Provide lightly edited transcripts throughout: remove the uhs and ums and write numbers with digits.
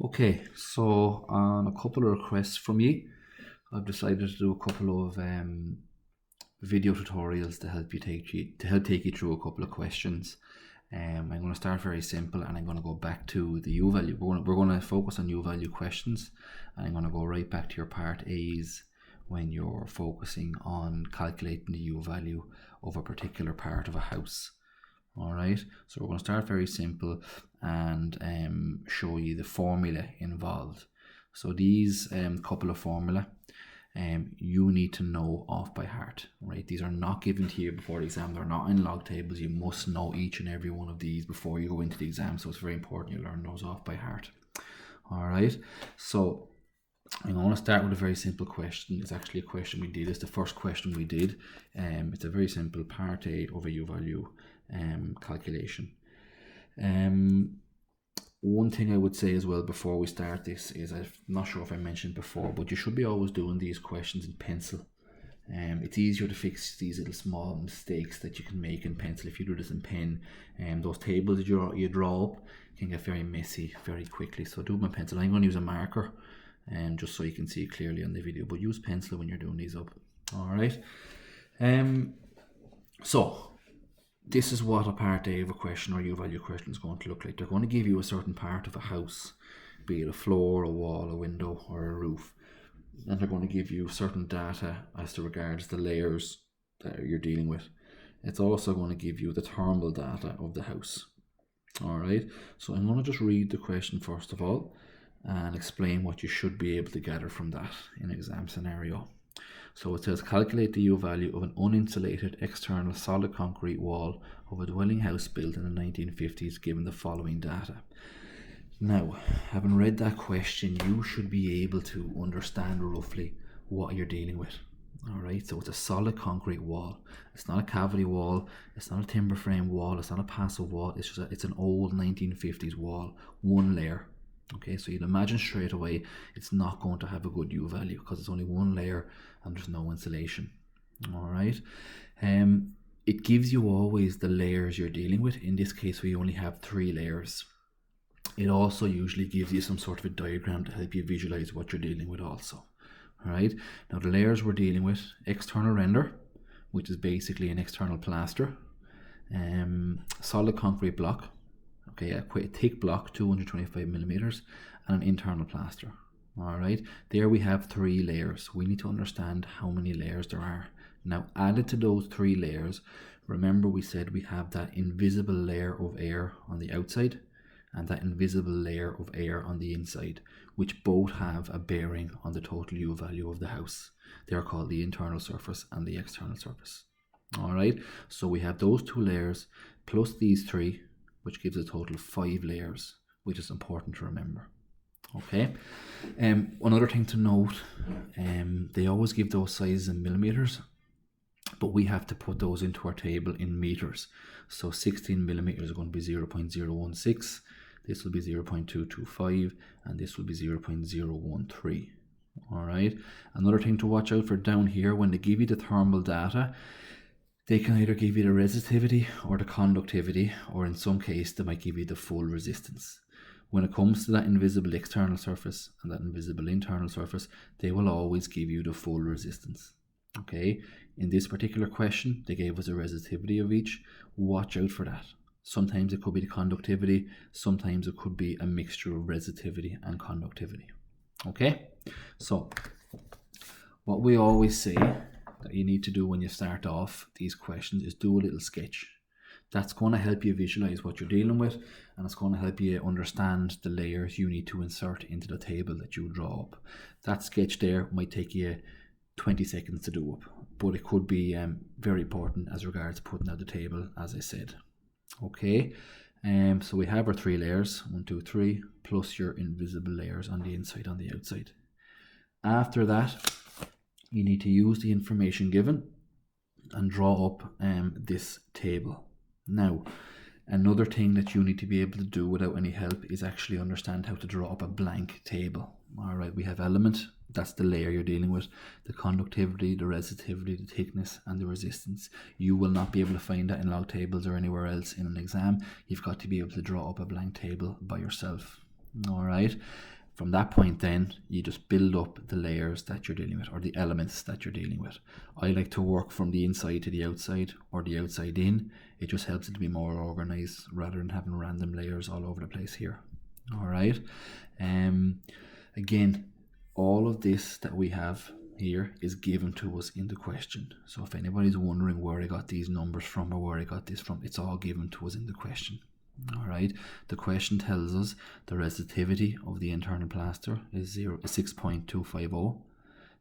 Okay, so on a couple of requests from you, I've decided to do a couple of video tutorials to help take you through a couple of questions. I'm going to start very simple, and I'm going to go back to the U value. We're going to focus on U value questions, and I'm going to go right back to your part A's when you're focusing on calculating the U value of a particular part of a house. Alright, so we're going to start very simple and show you the formula involved. So these couple of formula you need to know off by heart. Right, these are not given to you before the exam. They're not in log tables. You must know each and every one of these before you go into the exam, so it's very important you learn those off by heart. Alright, so I'm going to start with a very simple question. It's actually a question we did. It's the first question we did. It's a very simple part A of a U value calculation. One thing I would say as well before we start this is, I'm not sure if I mentioned before, but you should be always doing these questions in pencil. It's easier to fix these little small mistakes that you can make in pencil if you do this in pen. Those tables that you draw up can get very messy very quickly, so do them in pencil. I'm going to use a marker just so you can see it clearly on the video, but use pencil when you're doing these up. Alright, so this is what a part A of a question or U value question is going to look like. They're going to give you a certain part of a house, be it a floor, a wall, a window, or a roof, and they're going to give you certain data as to regards the layers that you're dealing with. It's also going to give you the thermal data of the house. Alright, so I'm going to just read the question first of all and explain what you should be able to gather from that in an exam scenario. So it says, calculate the U value of an uninsulated external solid concrete wall of a dwelling house built in the 1950s given the following data. Now, having read that question, you should be able to understand roughly what you're dealing with. Alright, so it's a solid concrete wall. It's not a cavity wall, it's not a timber frame wall, it's not a passive wall, it's an old 1950s wall, one layer. Okay, so you'd imagine straight away it's not going to have a good U value because it's only one layer and there's no insulation. Alright, it gives you always the layers you're dealing with. In this case, we only have 3 layers. It also usually gives you some sort of a diagram to help you visualize what you're dealing with also. Alright, now the layers we're dealing with: external render, which is basically an external plaster, solid concrete block, okay, a quite thick block, 225 millimeters, and an internal plaster. Alright, there we have 3 layers. We need to understand how many layers there are. Now, added to those 3 layers, remember we said we have that invisible layer of air on the outside and that invisible layer of air on the inside, which both have a bearing on the total U value of the house. They're called the internal surface and the external surface. Alright, so we have those 2 layers plus these 3, which gives a total of 5 layers, which is important to remember. Okay, another thing to note, they always give those sizes in millimeters, but we have to put those into our table in meters. So 16 millimeters is going to be 0.016, this will be 0.225, and this will be 0.013. Alright, another thing to watch out for down here, when they give you the thermal data, they can either give you the resistivity or the conductivity, or in some case they might give you the full resistance. When it comes to that invisible external surface and that invisible internal surface, they will always give you the full resistance. Okay, in this particular question, they gave us a resistivity of each. Watch out for that. Sometimes it could be the conductivity, sometimes it could be a mixture of resistivity and conductivity. Okay, so what we always say that you need to do when you start off these questions is do a little sketch. That's going to help you visualize what you're dealing with, and it's going to help you understand the layers you need to insert into the table that you draw up. That sketch there might take you 20 seconds to do up, but it could be very important as regards putting out the table, as I said. Okay, so we have our 3 layers, 1, 2, 3, plus your invisible layers on the inside, on the outside. After that, you need to use the information given and draw up this table. Now, another thing that you need to be able to do without any help is actually understand how to draw up a blank table. Alright, we have element, that's the layer you're dealing with, the conductivity, the resistivity, the thickness, and the resistance. You will not be able to find that in log tables or anywhere else in an exam. You've got to be able to draw up a blank table by yourself. All right. From that point then, you just build up the layers that you're dealing with, or the elements that you're dealing with. I like to work from the inside to the outside, or the outside in. It just helps it to be more organized rather than having random layers all over the place here. All right. Again, all of this that we have here is given to us in the question. So if anybody's wondering where I got these numbers from or where I got this from, it's all given to us in the question. All right, the question tells us the resistivity of the internal plaster is 6.250.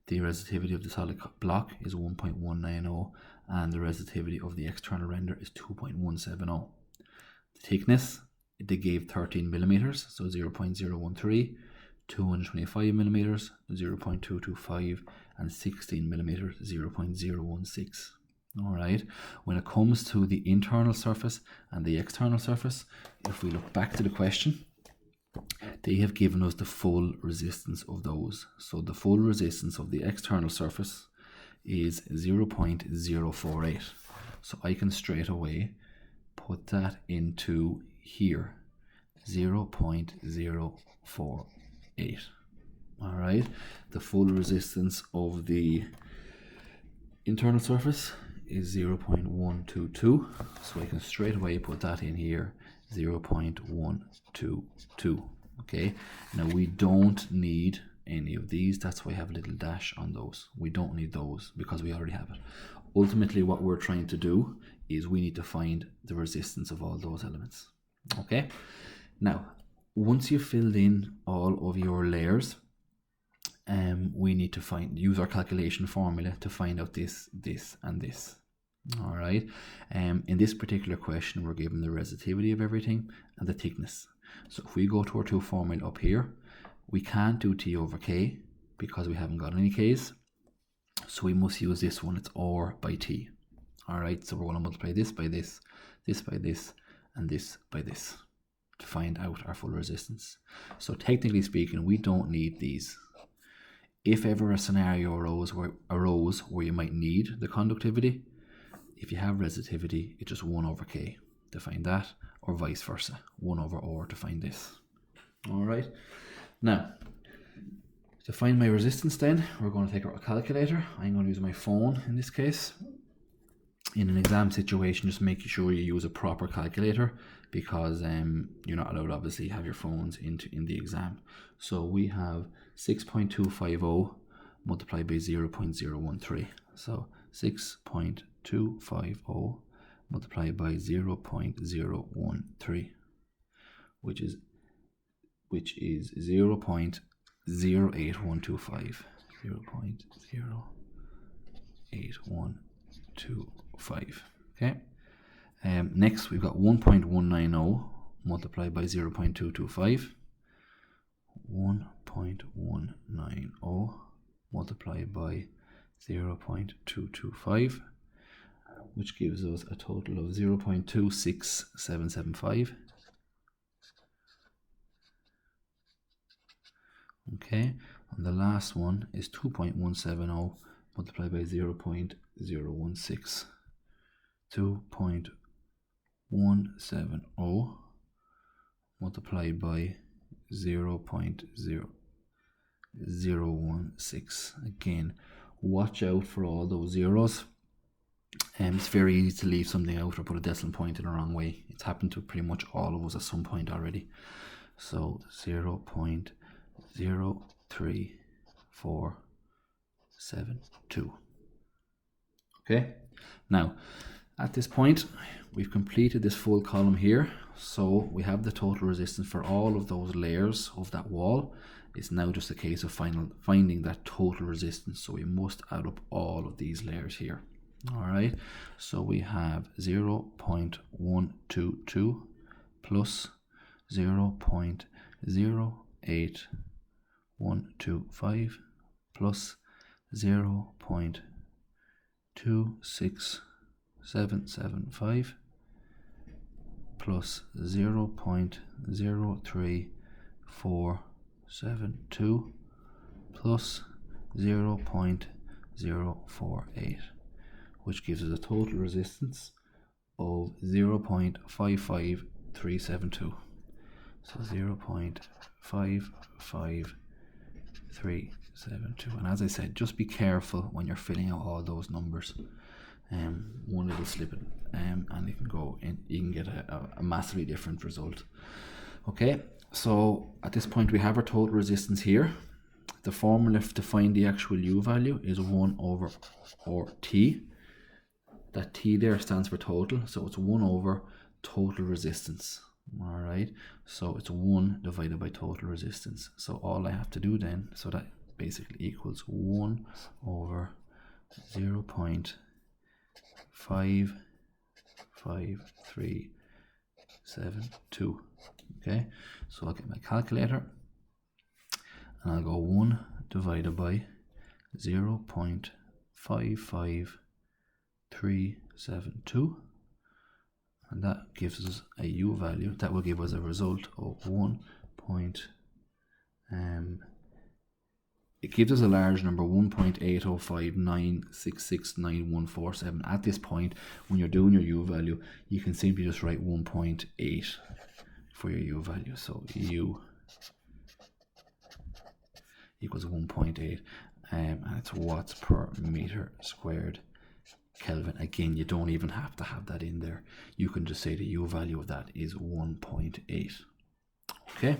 The resistivity of the solid block is 1.190, and the resistivity of the external render is 2.170. The thickness, they gave 13 millimeters, so 0.013, 225 millimeters, 0.225, and 16 millimeters, 0.016. All right, when it comes to the internal surface and the external surface, if we look back to the question, they have given us the full resistance of those. So the full resistance of the external surface is 0.048. So I can straight away put that into here, 0.048. All right, the full resistance of the internal surface is 0.122, so I can straight away put that in here, 0.122. Okay, now we don't need any of these, that's why I have a little dash on those. We don't need those because we already have it. Ultimately what we're trying to do is we need to find the resistance of all those elements. Okay, now once you've filled in all of your layers, we need to use our calculation formula to find out this, and this. All right. In this particular question, we're given the resistivity of everything and the thickness. So if we go to our two formula up here, we can't do T over K because we haven't got any K's. So we must use this one. It's R by T. All right. So we're going to multiply this by this, this by this, and this by this to find out our full resistance. So technically speaking, we don't need these. If ever a scenario arose where you might need the conductivity, if you have resistivity, it's just 1 over K to find that, or vice versa, 1 over R to find this. All right. Now, to find my resistance then, we're going to take out a calculator. I'm going to use my phone in this case. In an exam situation, just make sure you use a proper calculator because you're not allowed obviously have your phones in the exam. So we have 6.250 multiplied by 0.013. So 6.250 multiplied by 0.013, which is 0.08125. 0.08125. Okay. Next we've got 1.190 multiplied by 0.225. 1.190 multiplied by 0.225, which gives us a total of 0.26775. Okay, and the last one is 2.170 multiplied by 0.016. 2.170 multiplied by 0.016. Again, watch out for all those zeros. It's very easy to leave something out or put a decimal point in the wrong way. It's happened to pretty much all of us at some point already. So 0.03472. Okay, now at this point we've completed this full column here, so we have the total resistance for all of those layers of that wall. It's now just a case of finding that total resistance, so we must add up all of these layers here. All right, so we have 0.122 plus 0.08125 plus 0.26775 plus 0.03472 plus 0.048, which gives us a total resistance of 0.55372. So 0.55372. 0.5532. And as I said, just be careful when you're filling out all those numbers. One little slip and you can go in, you can get a massively different result. Okay, so at this point we have our total resistance here. The formula to find the actual U value is 1 over T. That T there stands for total, so it's 1 over total resistance. Alright, so it's 1 divided by total resistance. So all I have to do then, so that basically equals 1 over 0.55372. Okay, so I'll get my calculator and I'll go 1 divided by 0.55372, and that gives us a U value. That will give us a result of it gives us a large number, 1.805966947. At this point, when you're doing your U value, you can simply just write 1.8 for your U value. So U equals 1.8, and it's watts per meter squared Kelvin. Again, you don't even have to have that in there. You can just say the U value of that is 1.8. Okay.